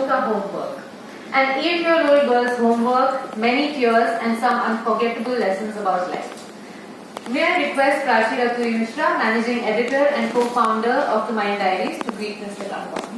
both are homework. An 8-year-old girl's homework, many tears and some unforgettable lessons about life. May I request Prachi Raturi Mishra, Managing Editor and Co-Founder of The Mind Diaries, to greet Mr. Gangwani.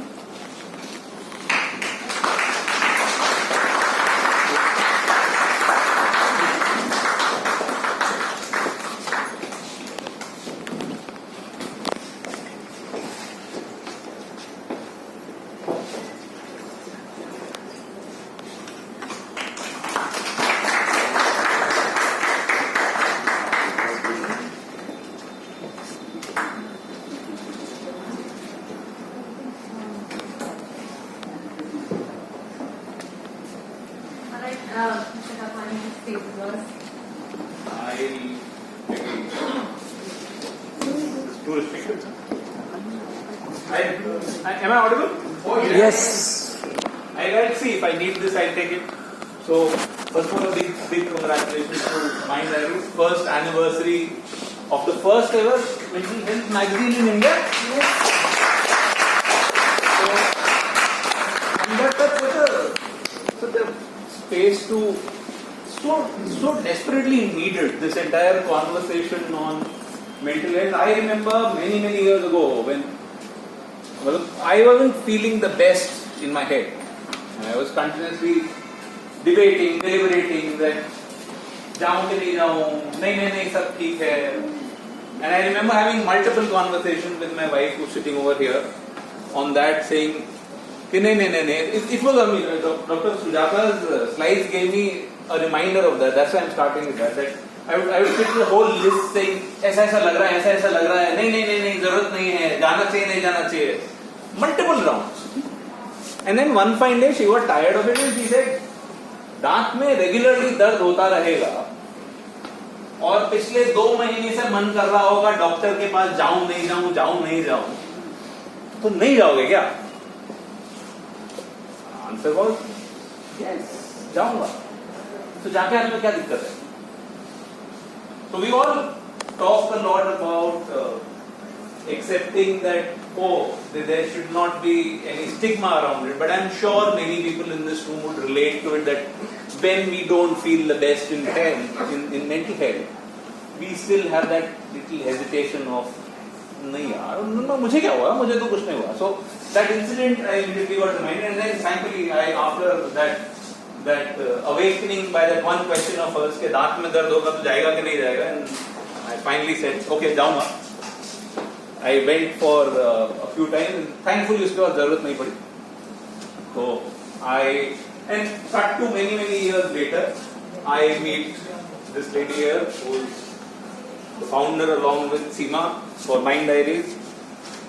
Mr. Gangwani, the stage is yours. Too restricted. Am I audible? Oh, yes. I'll see if I need this, I'll take it. So, first of all, a big congratulations to Mind Diaries. First anniversary of the first ever mental health magazine in India. Yes. And that's such a space to so desperately needed, this entire conversation on mental health. I remember many years ago when I wasn't feeling the best in my head. I was continuously debating, deliberating that जाऊं कि नहीं जाऊं, नहीं सब ठीक है. And I remember having multiple conversations with my wife who's sitting over here on that, saying कि नहीं. It was Dr. Sujata's slides gave me a reminder of that. That's why I'm starting with that. I would sit with the whole list saying ऐसा लग रहा है, नहीं, जरूरत नहीं है, जाना चाहिए, नहीं जाना चाहिए. Multiple rounds. And then one fine day she got tired of it and she said, दांत में रेगुलरली दर्द होता रहेगा और पिछले 2 महीने से मन कर रहा होगा डॉक्टर के पास जाऊं नहीं जाऊं, तो नहीं जाओगे क्या? आंसर वाज यस, जाऊंगा. तो जाके आने में क्या दिक्कत है? So we all talk a lot about accepting that there should not be any stigma around it, but I'm sure many people in this room would relate to it that when we don't feel the best in mental health, we still have that little hesitation of नहीं यार, मुझे क्या हुआ, मुझे तो कुछ नहीं हुआ. So that incident I immediately got reminded, and then thankfully after that awakening by that one question of hers कि दांत में दर्द होगा तो जाएगा कि नहीं जाएगा, and I finally said okay जाऊंगा. I went for a few times and thankfully उसके बाद जरूरत नहीं पड़ी. So and cut to many years later I meet this lady here who is the founder along with Seema for Mind Diaries.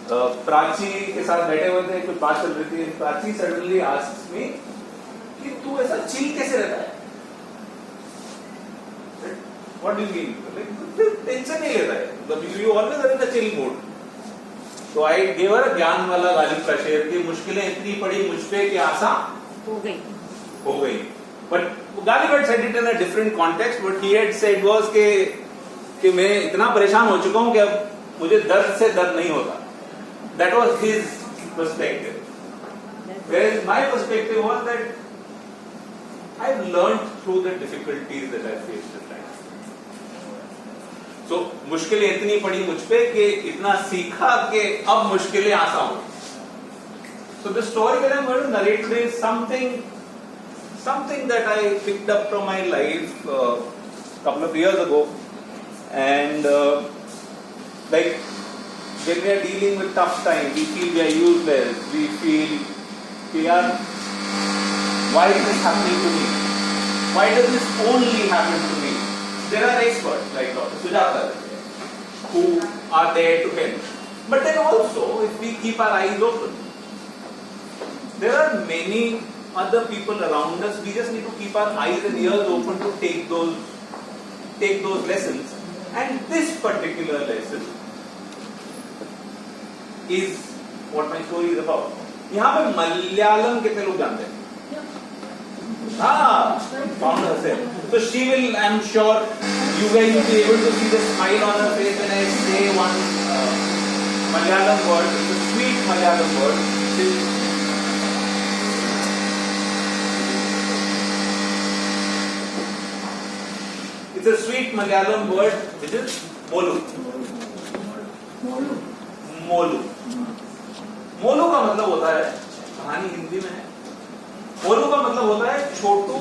Prachi के साथ बैठे हुए थे, कुछ बात चल रही थी. प्राची suddenly asks me कि तू ऐसा चिल कैसे रहता है? What do you mean? Like tension नहीं लेता है. You always are in a chill mood. So I gave her a ज्ञान वाला गालिब का शेर कि मुश्किलें इतनी पड़ी मुझ पे कि आसान हो गई. But Galib had said it in a different context. What he had said was कि मैं इतना परेशान हो चुका हूं कि अब मुझे दर्द से दर्द नहीं होता. That was his perspective. Whereas my perspective was that I've learned through the difficulties that I faced in life. So मुश्किलें इतनी पड़ी मुझ पे कि इतना सीखा कि अब मुश्किलें आसान हो. So the story that I'm going to narrate today is something that I picked up from my life a couple of years ago, and like when we are dealing with tough times, we feel we are useless. We feel we are. Why is this happening to me? Why does this only happen to me? There are experts like Dr. Sujata who are there to help. But then also, if we keep our eyes open, there are many other people around us. We just need to keep our eyes and ears open to take those lessons. And this particular lesson is what my story is about. यहाँ पे मलयालम कितने लोग जानते हैं? Found herself. So she will, I'm sure, you guys will be able to see the smile on her face when I say one Malayalam word. It's a sweet Malayalam word. It's a sweet Malayalam word which is molu. Molu. Molu का मतलब होता है, कहानी हिंदी में है, मोलू का मतलब होता है छोटू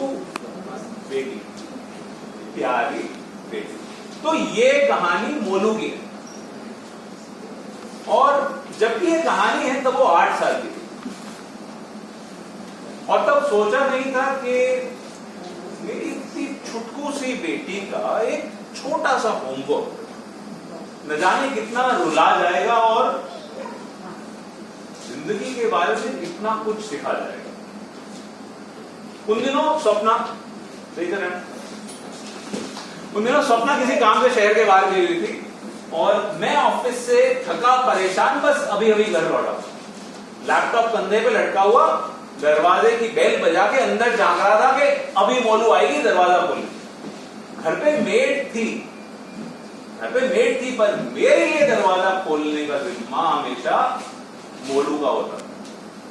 बेटी, प्यारी बेटी। तो ये कहानी मोलू की है, और जबकि ये कहानी है तब वो 8 साल की थी, और तब सोचा नहीं था कि मेरी इतनी छुटकू सी बेटी का एक छोटा सा होमवर्क न जाने कितना रुला जाएगा और जिंदगी के बारे में कितना कुछ सिखा जाएगा। उन दिनों स्वप्ना किसी काम से शहर के बाहर गई हुई थी, और मैं ऑफिस से थका परेशान बस अभी अभी घर लौटा, लैपटॉप कंधे पे लटका हुआ, दरवाजे की बेल बजा के अंदर झांक रहा था कि अभी मोलू आएगी, दरवाजा खोले। घर पे मेड थी, पर मेरे लिए दरवाजा खोलने का जिम्मा हमेशा मोलू का होता था,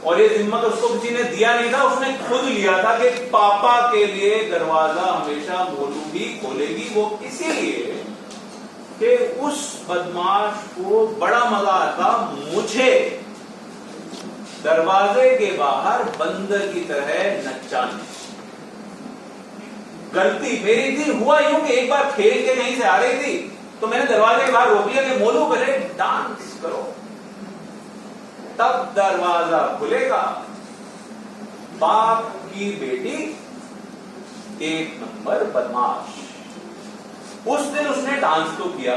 और ये जिम्मा तो उसको किसी ने दिया नहीं था, उसने खुद लिया था कि पापा के लिए दरवाजा हमेशा मोलू ही खोलेगी। वो इसीलिए कि उस बदमाश को बड़ा मजा आता मुझे दरवाजे के बाहर बंदर की तरह नचाने। गलती मेरी थी, हुआ यूं कि एक बार खेल के कहीं से आ रही थी तो मैंने दरवाजे के बाहर रोक लिया कि मोलू पहले डांस करो, तब दरवाजा खुलेगा। बाप की बेटी 1 नंबर बदमाश। उस दिन उसने डांस तो किया,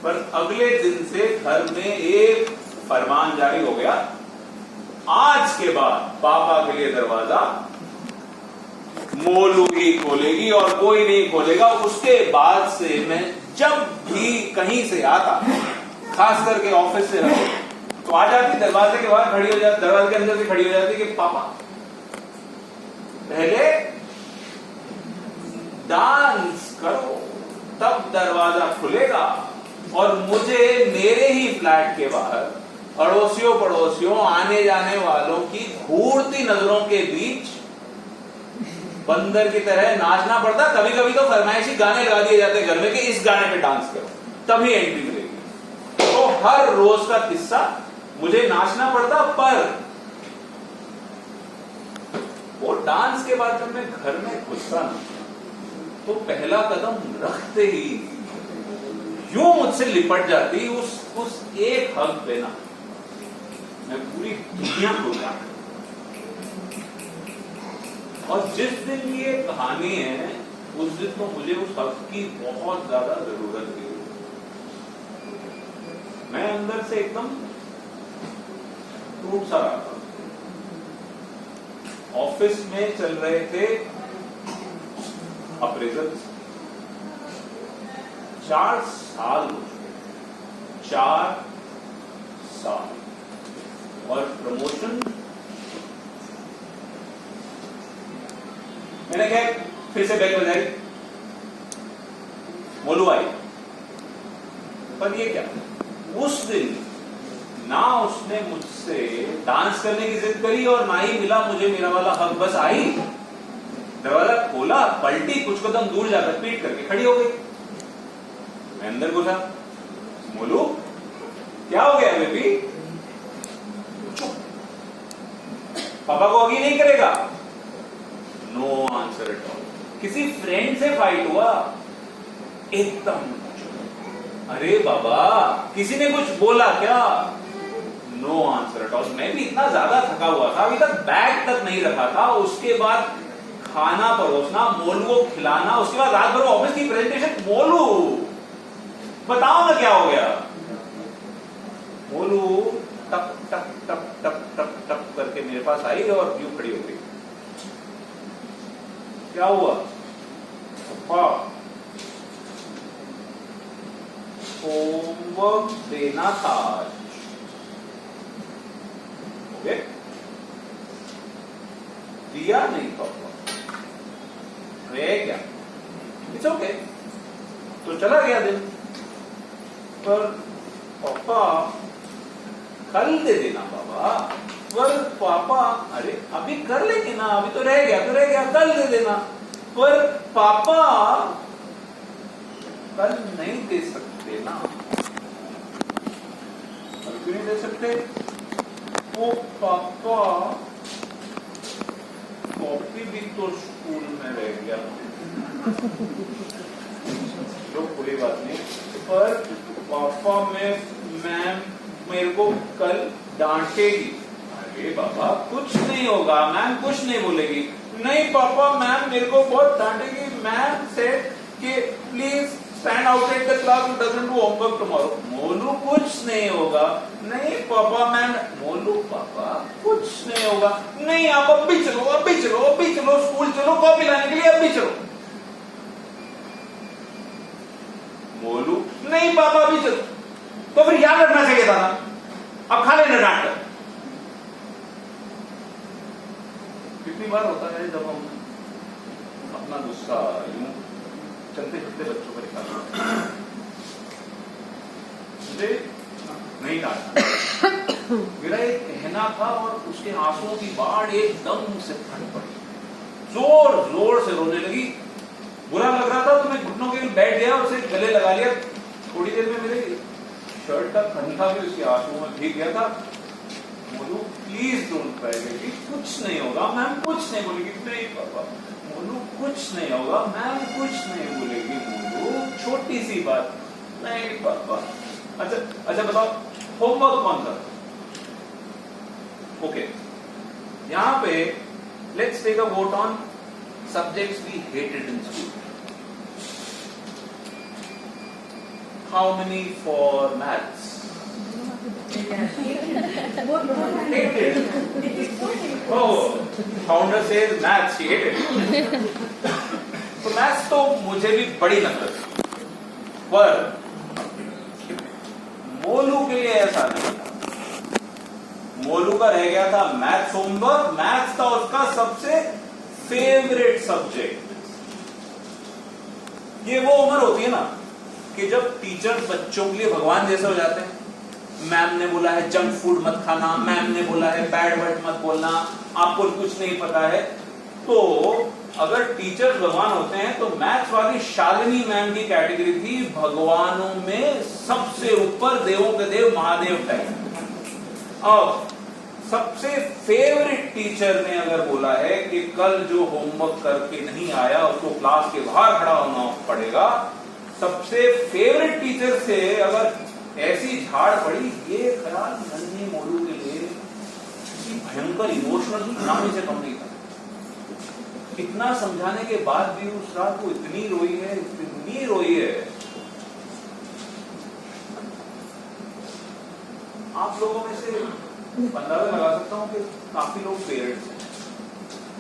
पर अगले दिन से घर में एक फरमान जारी हो गया, आज के बाद पापा के लिए दरवाजा मोलू ही खोलेगी और कोई नहीं खोलेगा। उसके बाद से मैं जब भी कहीं से आता, खास करके ऑफिस से रहो, तो आ जाती, दरवाजे के बाहर खड़ी हो जाती, दरवाजे के अंदर से खड़ी हो जाती कि पापा पहले डांस करो, तब दरवाजा खुलेगा। और मुझे मेरे ही फ्लैट के बाहर पड़ोसियों आने जाने वालों की घूरती नजरों के बीच बंदर की तरह नाचना पड़ता। कभी कभी तो फरमाइशी गाने लगा दिए जाते घर में कि इस गाने पे डांस करो, तभी एंट्री मिलेगी। तो हर रोज का किस्सा, मुझे नाचना पड़ता, पर वो डांस के बाद जब मैं घर में घुसता ना, तो पहला कदम रखते ही यूं मुझसे लिपट जाती उस एक हक पे ना, मैं पूरी दुनिया भूल जाता। और जिस दिन ये कहानी है, उस दिन तो मुझे उस हक की बहुत ज्यादा जरूरत थी। मैं अंदर से एकदम टूट सा रहा था। ऑफिस में चल रहे थे अप्रेजल्स, 4 साल हो चुके, 4 साल, और प्रमोशन मैंने क्या फिर से बेल बजाई, मोलू आई। पर ये क्या, उस दिन ना उसने मुझसे डांस करने की जिद करी और ना ही मिला मुझे मेरा वाला हक। बस आई, दरवाजा खोला, पलटी, कुछ कदम दूर जाकर पीट करके खड़ी हो गई। मैं अंदर घुसा, मोलू क्या हो गया बेबी? चुप, पापा को आगे नहीं करेगा। No answer at all. किसी फ्रेंड से फाइट हुआ, एकदम चुप। अरे बाबा, किसी ने कुछ बोला क्या? No answer at all. मैं भी इतना ज्यादा थका हुआ था, अभी तक बैग तक नहीं रखा था। उसके बाद खाना परोसना, मोलू को खिलाना, उसके बाद रात भर ऑफिस की प्रेजेंटेशन। मोलू बताओ ना क्या हो गया? मोलू टप टप टप टप टप टप करके मेरे पास आई और यूं खड़ी हो गई। क्या हुआ? होमवर्क देना था आज। ओके, दिया नहीं पापा, क्या? It's okay. तो चला गया दिन। पर पापा कल दे देना बाबा। पर पापा, अरे अभी कर लेंगे ना, अभी तो रह गया, कल दे देना। पर पापा कल नहीं दे सकते ना, कल क्यों नहीं दे सकते? वो पापा कॉपी भी तो स्कूल में रह गया। तो कोई बात नहीं, पर पापा मैम मेरे को कल डांटेगी। अरे बाबा कुछ नहीं होगा, मैम कुछ नहीं बोलेगी। नहीं पापा मैम मेरे को बहुत डांटेगी। मैम सेड कि please stand outside the class, you doesn't do homework tomorrow. Molu कुछ नहीं होगा। नहीं पापा मैम, मोलू पापा कुछ नहीं होगा। नहीं आप अब भी चलो, अब भी चलो, अब भी चलो, स्कूल चलो कॉपी लाने के लिए, अब भी चलो। मोलू नहीं पापा अभी चलो। तो फिर याद रखना चाहिए था ना, अब खा लेना डांट। कितनी बार होता है जब हम अपना गुस्सा यूं चलते फिरते बच्चों पर निकालते हैं। मुझे नहीं डांटा, मेरा एक कहना था और उसके आंसुओं की बाढ़ एकदम से फट पड़ी, जोर जोर से रोने लगी। बुरा लग रहा था तो मैं घुटनों के बैठ गया, उसे गले लगा लिया। थोड़ी देर में मेरे शर्ट का खंधा भी उसके आंसुओं में भीग गया था। Molu please don't cry baby, कुछ नहीं होगा। मैम कुछ नहीं बोलेगी। नहीं पापा। मोलू कुछ नहीं होगा, मैम कुछ नहीं बोलेगी। मोलू छोटी सी बात। नहीं पापा। अच्छा बताओ होमवर्क कौन सा? ओके, यहां पे let's take a vote on subjects we hated in school. How many for maths? Hated. Oh, founder says maths she hated. तो maths तो मुझे भी बड़ी नफरत, पर मोलू के लिए ऐसा नहीं था। मोलू का रह गया था मैथ्स होमवर्क। मैथ्स था उसका सबसे फेवरेट सब्जेक्ट। ये वो उम्र होती है ना कि जब टीचर बच्चों के लिए भगवान जैसे हो जाते हैं। मैम ने बोला है जंक फूड मत खाना, मैम ने बोला है बैड वर्ड मत बोलना, आपको कुछ नहीं पता है। तो अगर टीचर भगवान होते हैं तो मैथ्स वाली शालिनी मैम की कैटेगरी थी भगवानों में सबसे ऊपर, देवों के देव महादेव टाइप। अब सबसे फेवरेट टीचर ने अगर बोला है कि कल जो होमवर्क करके नहीं आया उसको क्लास के बाहर खड़ा होना पड़ेगा, सबसे फेवरेट टीचर से अगर ऐसी झाड़ पड़ी, ये ख्याल नन्हे मोलू के लिए किसी भयंकर इमोशनल ड्रामे से कम नहीं था। इतना समझाने के बाद भी उस रात को इतनी रोई है, इतनी रोई है। आप लोगों में से अंदाजा लगा सकता हूं कि काफी लोग पेरेंट्स हैं।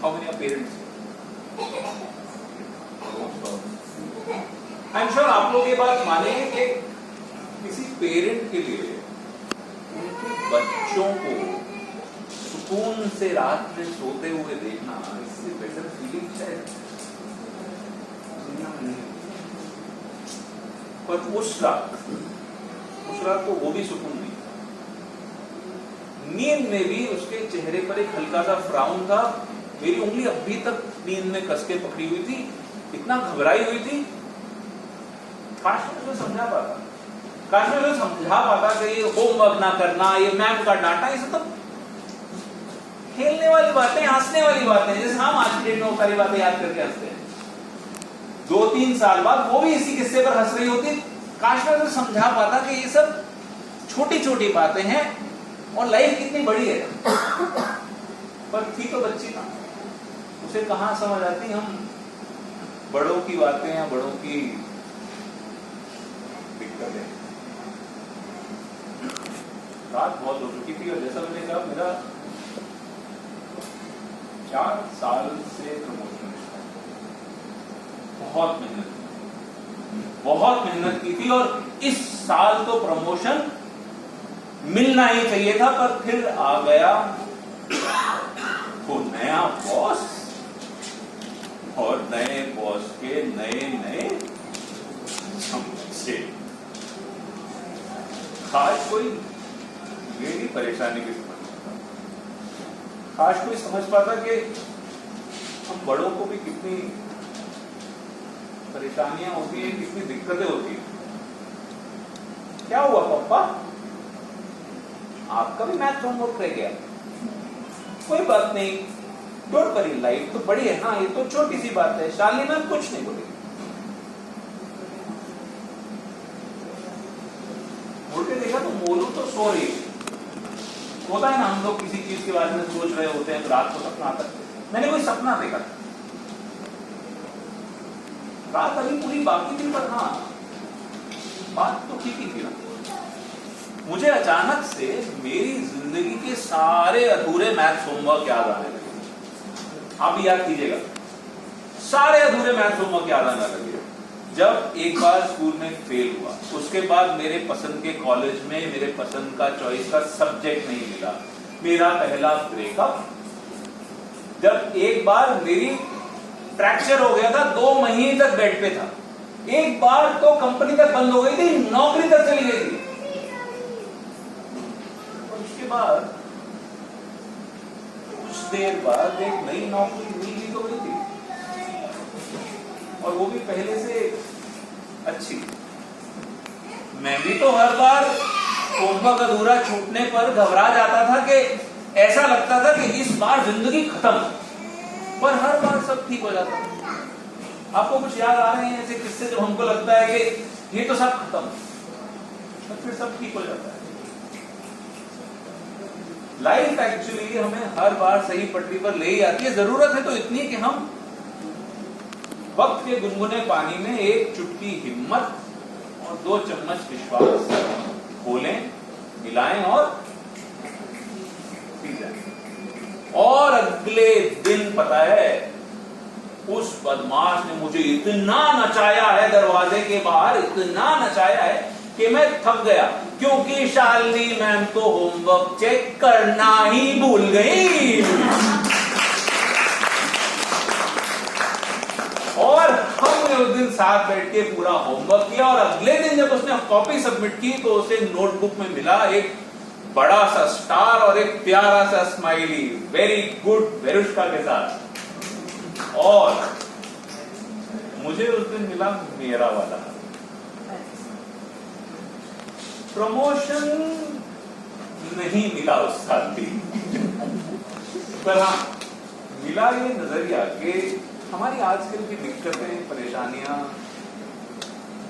How many are parents? I am sure आप लोग ये बात मानेंगे कि किसी पेरेंट के लिए उनके बच्चों को सुकून से रात में सोते हुए देखना, इससे बेटर फीलिंग शायद दुनिया में नहीं। पर उस रात को वो भी सुकून नहीं। नींद में भी उसके चेहरे पर एक हल्का सा फ्राउन था। मेरी उंगली अभी तक नींद में कस के पकड़ी हुई थी, इतना घबराई हुई थी। काश मैं उसे समझा पाता, काश मैं उसे समझा पाता कि ये होमवर्क ना करना, ये मैम का डांटा, ये सब खेलने वाली बातें, हंसने वाली बातें, जैसे हम आज की डेट में वो सारी बातें याद करके हंसते हैं। 2-3 साल बाद वो भी इसी किस्से पर हंस रही होती। काश मैं उसे समझा पाता कि ये सब छोटी छोटी बातें हैं और लाइफ कितनी बड़ी है। पर थी तो बच्ची ना, उसे कहां समझ आती हम बड़ों की बातें या बड़ों की दिक्कतें। रात बहुत हो चुकी थी और जैसा मैंने कहा मेरा 4 साल से प्रमोशन, बहुत मेहनत की थी और इस साल तो प्रमोशन मिलना ही चाहिए था। पर फिर आ गया वो नया बॉस और नए बॉस के नए समस्या। खास कोई मेरी परेशानी की समझ पाता, खास कोई समझ पाता कि हम बड़ों को भी कितनी परेशानियां होती हैं, कितनी दिक्कतें होती हैं। क्या हुआ पापा, आपका भी मैथ होमवर्क रह गया? कोई बात नहीं, डोंट वरी, लाइफ तो बड़ी है ना, ये तो छोटी सी बात है। शालिनी मैम कुछ नहीं बोली। मुड़ के देखा तो मोलू तो सो रही है। होता है ना, हम लोग किसी चीज के बारे में सोच रहे होते हैं तो रात को सपना आता है। मैंने कोई सपना देखा, रात अभी पूरी बाकी थी, पर हाँ बात तो ठीक ही थी ना। मुझे अचानक से मेरी जिंदगी के सारे अधूरे मैथ्स होमवर्क याद आने लगे। आप याद कीजिएगा, सारे अधूरे मैथ्स होमवर्क याद आने लगे। जब एक बार स्कूल में फेल हुआ, उसके बाद मेरे पसंद के कॉलेज में मेरे पसंद का चॉइस का सब्जेक्ट नहीं मिला, मेरा पहला ब्रेकअप, जब एक बार मेरी फ्रैक्चर हो गया था, 2 महीने तक बेड पे था, एक बार तो कंपनी तक बंद हो गई थी, नौकरी तक चली गई थी। और उसके बाद कुछ देर बाद एक नई नौकरी मिल भी तो गई थी, और वो भी पहले से अच्छी। मैं भी तो हर बार होमवर्क अधूरा छूटने पर घबरा जाता था कि ऐसा लगता था कि इस बार जिंदगी खत्म, पर हर बार सब ठीक हो जाता। आपको कुछ याद आ रहे हैं ऐसे किस्से जब हमको लगता है कि ये तो सब खत्म, तो फिर सब ठीक हो जाता है। लाइफ एक्चुअली हमें हर बार सही पटरी पर ले ही आती है। जरूरत है तो इतनी कि हम वक्त के गुनगुने पानी में 1 चुटकी हिम्मत और 2 चम्मच विश्वास खोलें, मिलाएं और पी जाएं। और अगले दिन पता है, उस बदमाश ने मुझे इतना नचाया है दरवाजे के बाहर, इतना नचाया है कि मैं थक गया, क्योंकि शालिनी मैम तो होमवर्क चेक करना ही भूल गई। और हमने उस दिन साथ बैठ के पूरा होमवर्क किया, और अगले दिन जब उसने कॉपी सबमिट की तो उसे नोटबुक में मिला एक बड़ा सा स्टार और एक प्यारा सा स्माइली, वेरी गुड वेरुष्का के साथ। और मुझे उस दिन मिला मेरा वाला प्रमोशन, नहीं मिला उस साल भी, पर हाँ मिला ये नजरिया कि हमारी आजकल की दिक्कतें, परेशानियां,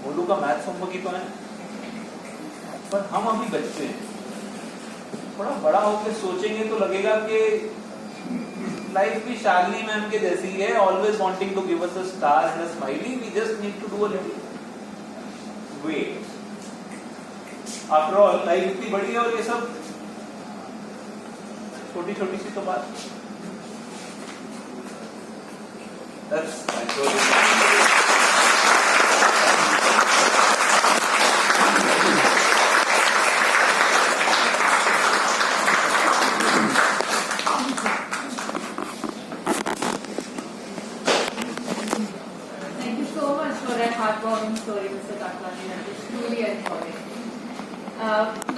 मोलू का मैथ्स होमवर्क ही तो है, पर हम अभी बच्चे हैं। थोड़ा बड़ा होकर सोचेंगे तो लगेगा कि लाइफ भी शालिनी मैम के जैसी है, always wanting to give us a star and a smiley, we just need to do a little wait. After all life इतनी बड़ी है और ये सब छोटी छोटी सी तो बात। That's my story. Thank you so much for that heartwarming story, Mr. Kaklani. That was truly enjoying.